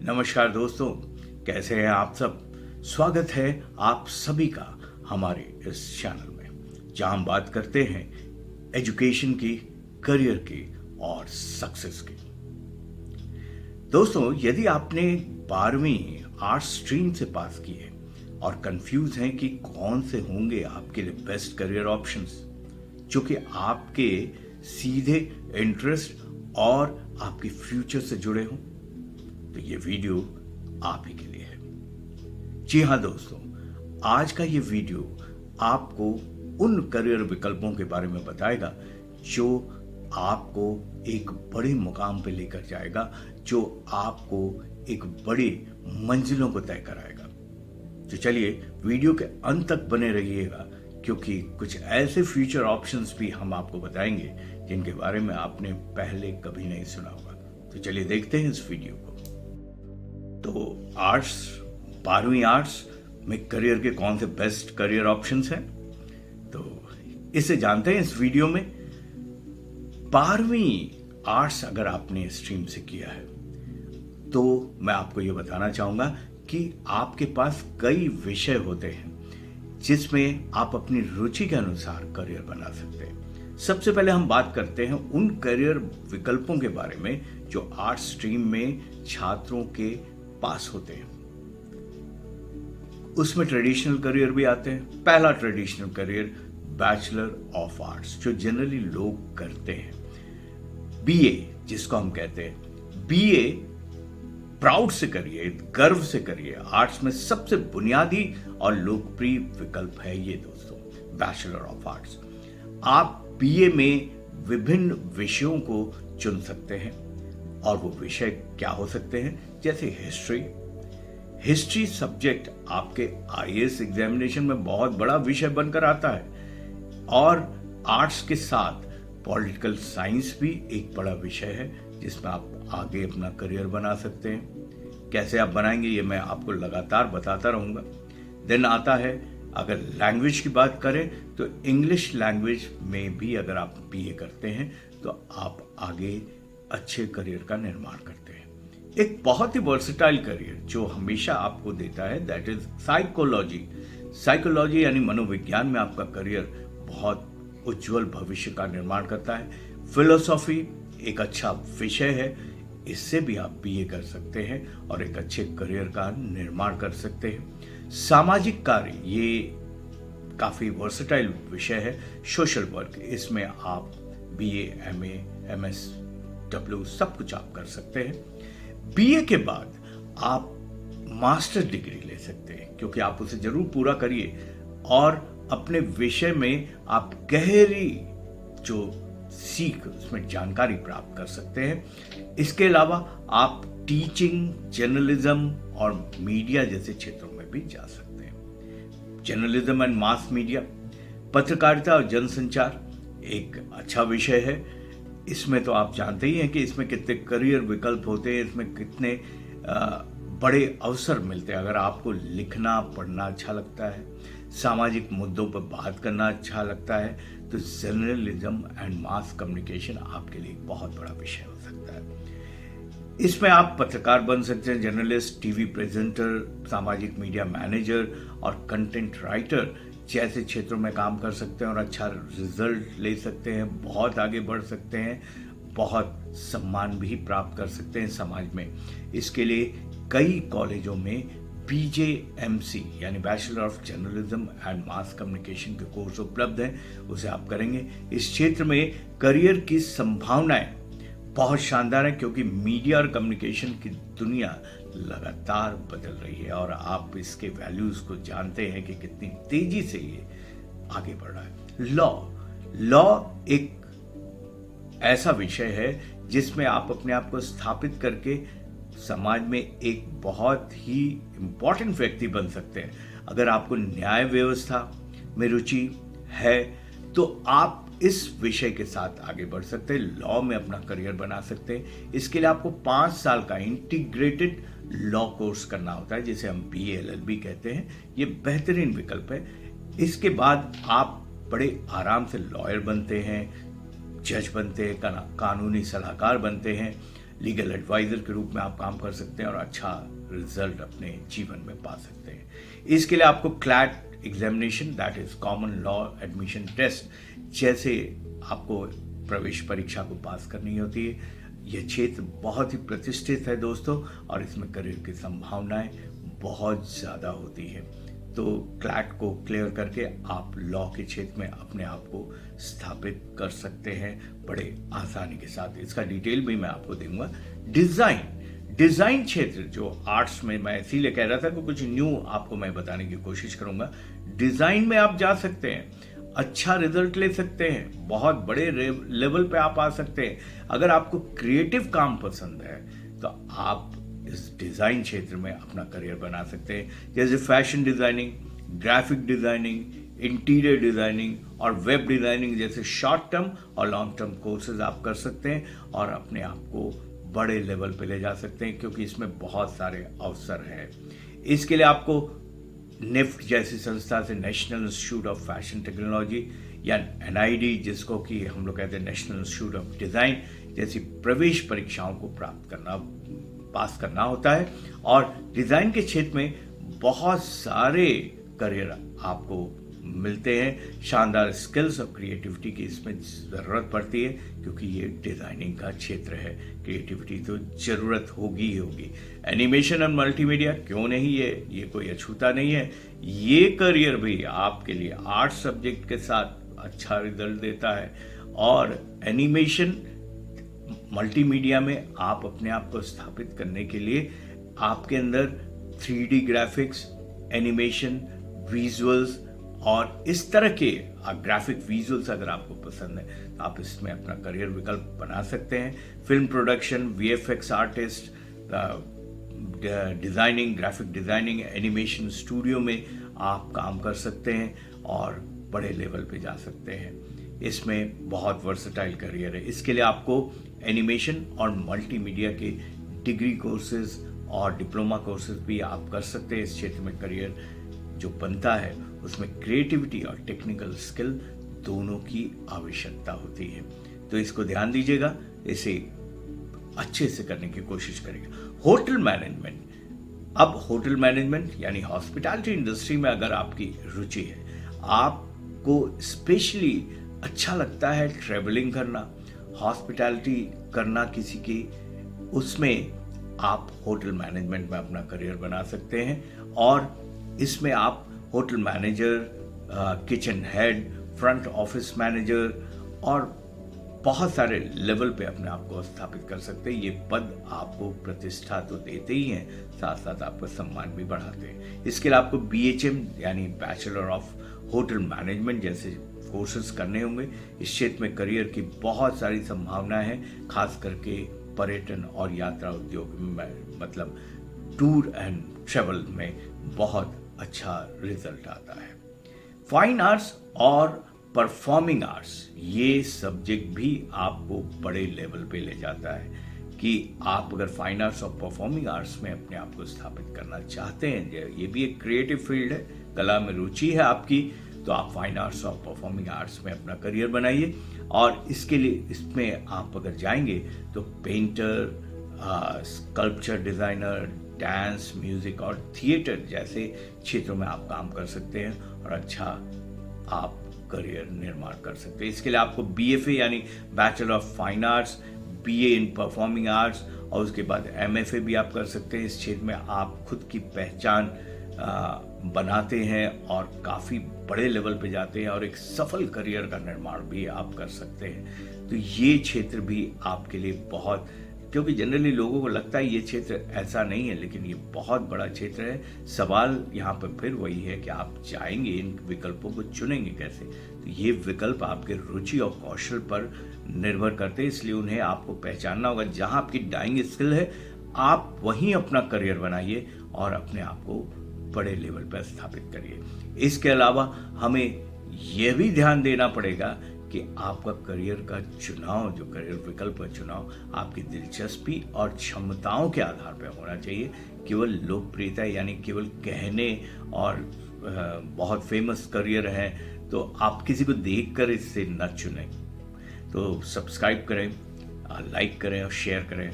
नमस्कार दोस्तों, कैसे हैं आप सब। स्वागत है आप सभी का हमारे इस चैनल में, जहां हम बात करते हैं एजुकेशन की, करियर की और सक्सेस की। दोस्तों, यदि आपने 12वीं आर्ट्स स्ट्रीम से पास की है और कंफ्यूज हैं कि कौन से होंगे आपके लिए बेस्ट करियर ऑप्शंस जो कि आपके सीधे इंटरेस्ट और आपके फ्यूचर से जुड़े हों, तो ये वीडियो आप ही के लिए है। जी हाँ दोस्तों, आज का ये वीडियो आपको उन करियर विकल्पों के बारे में बताएगा जो आपको एक बड़े मुकाम पे लेकर जाएगा, जो आपको एक बड़ी मंजिलों को तय कराएगा। तो चलिए वीडियो के अंत तक बने रहिएगा, क्योंकि कुछ ऐसे फ्यूचर ऑप्शंस भी हम आपको बताएंगे जिनके बारे में आपने पहले कभी नहीं सुना होगा। तो चलिए देखते हैं इस वीडियो को। तो आर्ट्स, 12वीं आर्ट्स में करियर के कौन से बेस्ट करियर ऑप्शंस हैं, तो इसे जानते हैं इस वीडियो में। 12वीं आर्ट्स अगर आपने स्ट्रीम से किया है तो मैं आपको यह बताना चाहूंगा कि आपके पास कई विषय होते हैं जिसमें आप अपनी रुचि के अनुसार करियर बना सकते हैं। सबसे पहले हम बात करते हैं उन करियर विकल्पों के बारे में जो आर्ट्स स्ट्रीम में छात्रों के पास होते हैं। उसमें ट्रेडिशनल करियर भी आते हैं। पहला traditional career bachelor of arts, जो जनरली लोग करते हैं। बीए जिसको हम कहते हैं, बीए प्राउड से करिए, गर्व से करिए। आर्ट्स में सबसे बुनियादी और लोकप्रिय विकल्प है ये दोस्तों, बैचलर ऑफ आर्ट्स। आप बीए में विभिन्न विषयों को चुन सकते हैं, और वो विषय क्या हो सकते हैं, जैसे हिस्ट्री सब्जेक्ट आपके आईएएस एग्जामिनेशन में बहुत बड़ा विषय बनकर आता है, और आर्ट्स के साथ पॉलिटिकल साइंस भी एक बड़ा विषय है जिसमें आप आगे अपना करियर बना सकते हैं। कैसे आप बनाएंगे ये मैं आपको लगातार बताता रहूंगा। देन आता है, अगर लैंग्वेज की बात करें तो इंग्लिश लैंग्वेज में भी अगर आप बीए करते हैं तो आप आगे अच्छे करियर का निर्माण करते हैं। एक बहुत ही वर्सेटाइल करियर जो हमेशा आपको देता है, दैट इज साइकोलॉजी यानी मनोविज्ञान में आपका करियर बहुत उज्जवल भविष्य का निर्माण करता है। फिलोसॉफी एक अच्छा विषय है, इससे भी आप बीए कर सकते हैं और एक अच्छे करियर का निर्माण कर सकते हैं। सामाजिक कार्य ये काफी वर्सेटाइल विषय है। सोशल वर्क, इसमें आप बीए, एमए, एमएसडब्ल्यू सब कुछ आप कर सकते हैं। बीए के बाद आप मास्टर डिग्री ले सकते हैं, क्योंकि आप उसे जरूर पूरा करिए और अपने विषय में आप गहरी जो सीख, उसमें जानकारी प्राप्त कर सकते हैं। इसके अलावा आप टीचिंग, जर्नलिज्म और मीडिया जैसे क्षेत्रों में भी जा सकते हैं। जर्नलिज्म एंड मास मीडिया, पत्रकारिता और जनसंचार एक अच्छा विषय है। इसमें तो आप जानते ही हैं कि इसमें कितने करियर विकल्प होते हैं, इसमें कितने बड़े अवसर मिलते हैं। अगर आपको लिखना पढ़ना अच्छा लगता है, सामाजिक मुद्दों पर बात करना अच्छा लगता है, तो जर्नलिज्म एंड मास कम्युनिकेशन आपके लिए एक बहुत बड़ा विषय हो सकता है। इसमें आप पत्रकार बन सकते हैं, जर्नलिस्ट, टीवी प्रेजेंटर, सामाजिक मीडिया मैनेजर और कंटेंट राइटर जैसे क्षेत्रों में काम कर सकते हैं और अच्छा रिजल्ट ले सकते हैं, बहुत आगे बढ़ सकते हैं, बहुत सम्मान भी प्राप्त कर सकते हैं समाज में। इसके लिए कई कॉलेजों में बीजेएमसी यानी bachelor of journalism and mass communication के कोर्स उपलब्ध हैं, उसे आप करेंगे। इस क्षेत्र में करियर की संभावनाएं बहुत शानदार है, क्योंकि मीडिया और कम्युनिकेशन की दुनिया लगातार बदल रही है और आप इसके वैल्यूज को जानते हैं कि कितनी तेजी से ये आगे बढ़ रहा है। लॉ एक ऐसा विषय है जिसमें आप अपने आप को स्थापित करके समाज में एक बहुत ही इंपॉर्टेंट व्यक्ति बन सकते हैं। अगर आपको न्याय व्यवस्था में रुचि है तो आप इस विषय के साथ आगे बढ़ सकते हैं, लॉ में अपना करियर बना सकते हैं। इसके लिए आपको 5 साल का इंटीग्रेटेड लॉ कोर्स करना होता है, जिसे हम बीए एलएलबी कहते हैं। ये बेहतरीन विकल्प है। इसके बाद आप बड़े आराम से लॉयर बनते हैं, जज बनते हैं, कानूनी सलाहकार बनते हैं, लीगल एडवाइज़र के रूप में आप काम कर सकते हैं और अच्छा रिजल्ट अपने जीवन में पा सकते हैं। इसके लिए आपको CLAT examination, that is common law admission test, जैसे आपको प्रवेश परीक्षा को पास करनी होती है। यह क्षेत्र बहुत ही प्रतिष्ठित है दोस्तों, और इसमें करियर की संभावनाएं बहुत ज़्यादा होती है। तो क्लैट को क्लियर करके आप लॉ के क्षेत्र में अपने आप को स्थापित कर सकते हैं बड़े आसानी के साथ। इसका डिटेल भी मैं आपको दूंगा। डिज़ाइन क्षेत्र जो आर्ट्स में, मैं इसीलिए कह रहा था कि कुछ न्यू आपको मैं बताने की कोशिश करूंगा। डिज़ाइन में आप जा सकते हैं, अच्छा रिजल्ट ले सकते हैं, बहुत बड़े लेवल पे आप आ सकते हैं। अगर आपको क्रिएटिव काम पसंद है तो आप इस डिज़ाइन क्षेत्र में अपना करियर बना सकते हैं, जैसे fashion designing, graphic designing, interior designing और वेब डिज़ाइनिंग जैसे शॉर्ट टर्म और लॉन्ग टर्म कोर्सेज आप कर सकते हैं और अपने आप को बड़े लेवल पे ले जा सकते हैं, क्योंकि इसमें बहुत सारे अवसर हैं। इसके लिए आपको निफ्ट जैसी संस्था से, national institute of fashion technology या NID, जिसको कि हम लोग कहते हैं नेशनल इंस्टीट्यूट ऑफ डिज़ाइन, जैसी प्रवेश परीक्षाओं को पास करना होता है। और डिज़ाइन के क्षेत्र में बहुत सारे करियर आपको मिलते हैं। शानदार स्किल्स और क्रिएटिविटी की इसमें ज़रूरत पड़ती है, क्योंकि ये डिज़ाइनिंग का क्षेत्र है। क्रिएटिविटी तो ज़रूरत होगी ही होगी। एनिमेशन और मल्टीमीडिया क्यों नहीं, ये कोई अछूता नहीं है। ये करियर भी आपके लिए आर्ट सब्जेक्ट के साथ अच्छा रिजल्ट देता है। और एनिमेशन मल्टीमीडिया में आप अपने आप को स्थापित करने के लिए आपके अंदर 3D ग्राफिक्स, एनिमेशन, विजुअल्स और इस तरह के ग्राफिक विजुअल्स अगर आपको पसंद है तो आप इसमें अपना करियर विकल्प बना सकते हैं। Film production, VFX artist, designing, graphic designing, animation studio में आप काम कर सकते हैं और बड़े लेवल पे जा सकते हैं। इसमें बहुत वर्सेटाइल करियर है। इसके लिए आपको एनिमेशन और मल्टीमीडिया के डिग्री कोर्सेज और डिप्लोमा कोर्सेज भी आप कर सकते हैं। इस क्षेत्र में करियर जो बनता है उसमें क्रिएटिविटी और टेक्निकल स्किल दोनों की आवश्यकता होती है। तो इसको ध्यान दीजिएगा, इसे अच्छे से करने की कोशिश करेगा। होटल मैनेजमेंट, अब होटल मैनेजमेंट यानी हॉस्पिटैलिटी इंडस्ट्री में अगर आपकी रुचि है, आपको स्पेशली अच्छा लगता है ट्रैवलिंग करना, हॉस्पिटैलिटी करना किसी की, उसमें आप होटल मैनेजमेंट में अपना करियर बना सकते हैं। और इसमें आप hotel manager, kitchen head, front office manager और बहुत सारे लेवल पे अपने आप को स्थापित कर सकते हैं। ये पद आपको प्रतिष्ठा तो देते ही हैं, साथ साथ आपका सम्मान भी बढ़ाते हैं। इसके लिए आपको BHM यानी बैचलर ऑफ होटल मैनेजमेंट जैसे कोर्सेज करने होंगे। इस क्षेत्र में करियर की बहुत सारी संभावनाएं हैं, खास करके पर्यटन और यात्रा उद्योग में, मतलब टूर एंड ट्रेवल में बहुत अच्छा रिजल्ट आता है। फाइन आर्ट्स और परफॉर्मिंग आर्ट्स, ये सब्जेक्ट भी आपको बड़े लेवल पे ले जाता है कि आप अगर फाइन आर्ट्स और परफॉर्मिंग आर्ट्स में अपने आप को स्थापित करना चाहते हैं, ये भी एक क्रिएटिव फील्ड है, कला में रुचि है आपकी, तो आप फाइन आर्ट्स और परफॉर्मिंग आर्ट्स में अपना करियर बनाइए। और इसके लिए इसमें आप अगर जाएंगे तो painter, sculpture designer, dance, music और थिएटर जैसे क्षेत्रों में आप काम कर सकते हैं और अच्छा आप करियर निर्माण कर सकते हैं। इसके लिए आपको BFA यानी bachelor of fine arts, BA in performing arts और उसके बाद MFA भी आप कर सकते हैं। इस क्षेत्र में आप खुद की पहचान बनाते हैं और काफ़ी बड़े लेवल पे जाते हैं और एक सफल करियर का निर्माण भी आप कर सकते हैं। तो ये क्षेत्र भी आपके लिए बहुत, क्योंकि जनरली लोगों को लगता है ये क्षेत्र ऐसा नहीं है, लेकिन ये बहुत बड़ा क्षेत्र है। सवाल यहाँ पर फिर वही है कि आप जाएंगे, इन विकल्पों को चुनेंगे कैसे। तो ये विकल्प आपके रुचि और कौशल पर निर्भर करते हैं, इसलिए उन्हें आपको पहचानना होगा। जहाँ आपकी डाइंग स्किल है, आप वहीं अपना करियर बनाइए और अपने आप को बड़े लेवल पर स्थापित करिए। इसके अलावा हमें यह भी ध्यान देना पड़ेगा कि आपका करियर का चुनाव, जो करियर विकल्प का चुनाव, आपकी दिलचस्पी और क्षमताओं के आधार पर होना चाहिए। केवल लोकप्रियता यानी केवल कहने और बहुत फेमस करियर है तो आप किसी को देखकर इससे न चुनें। तो सब्सक्राइब करें, लाइक करें और शेयर करें।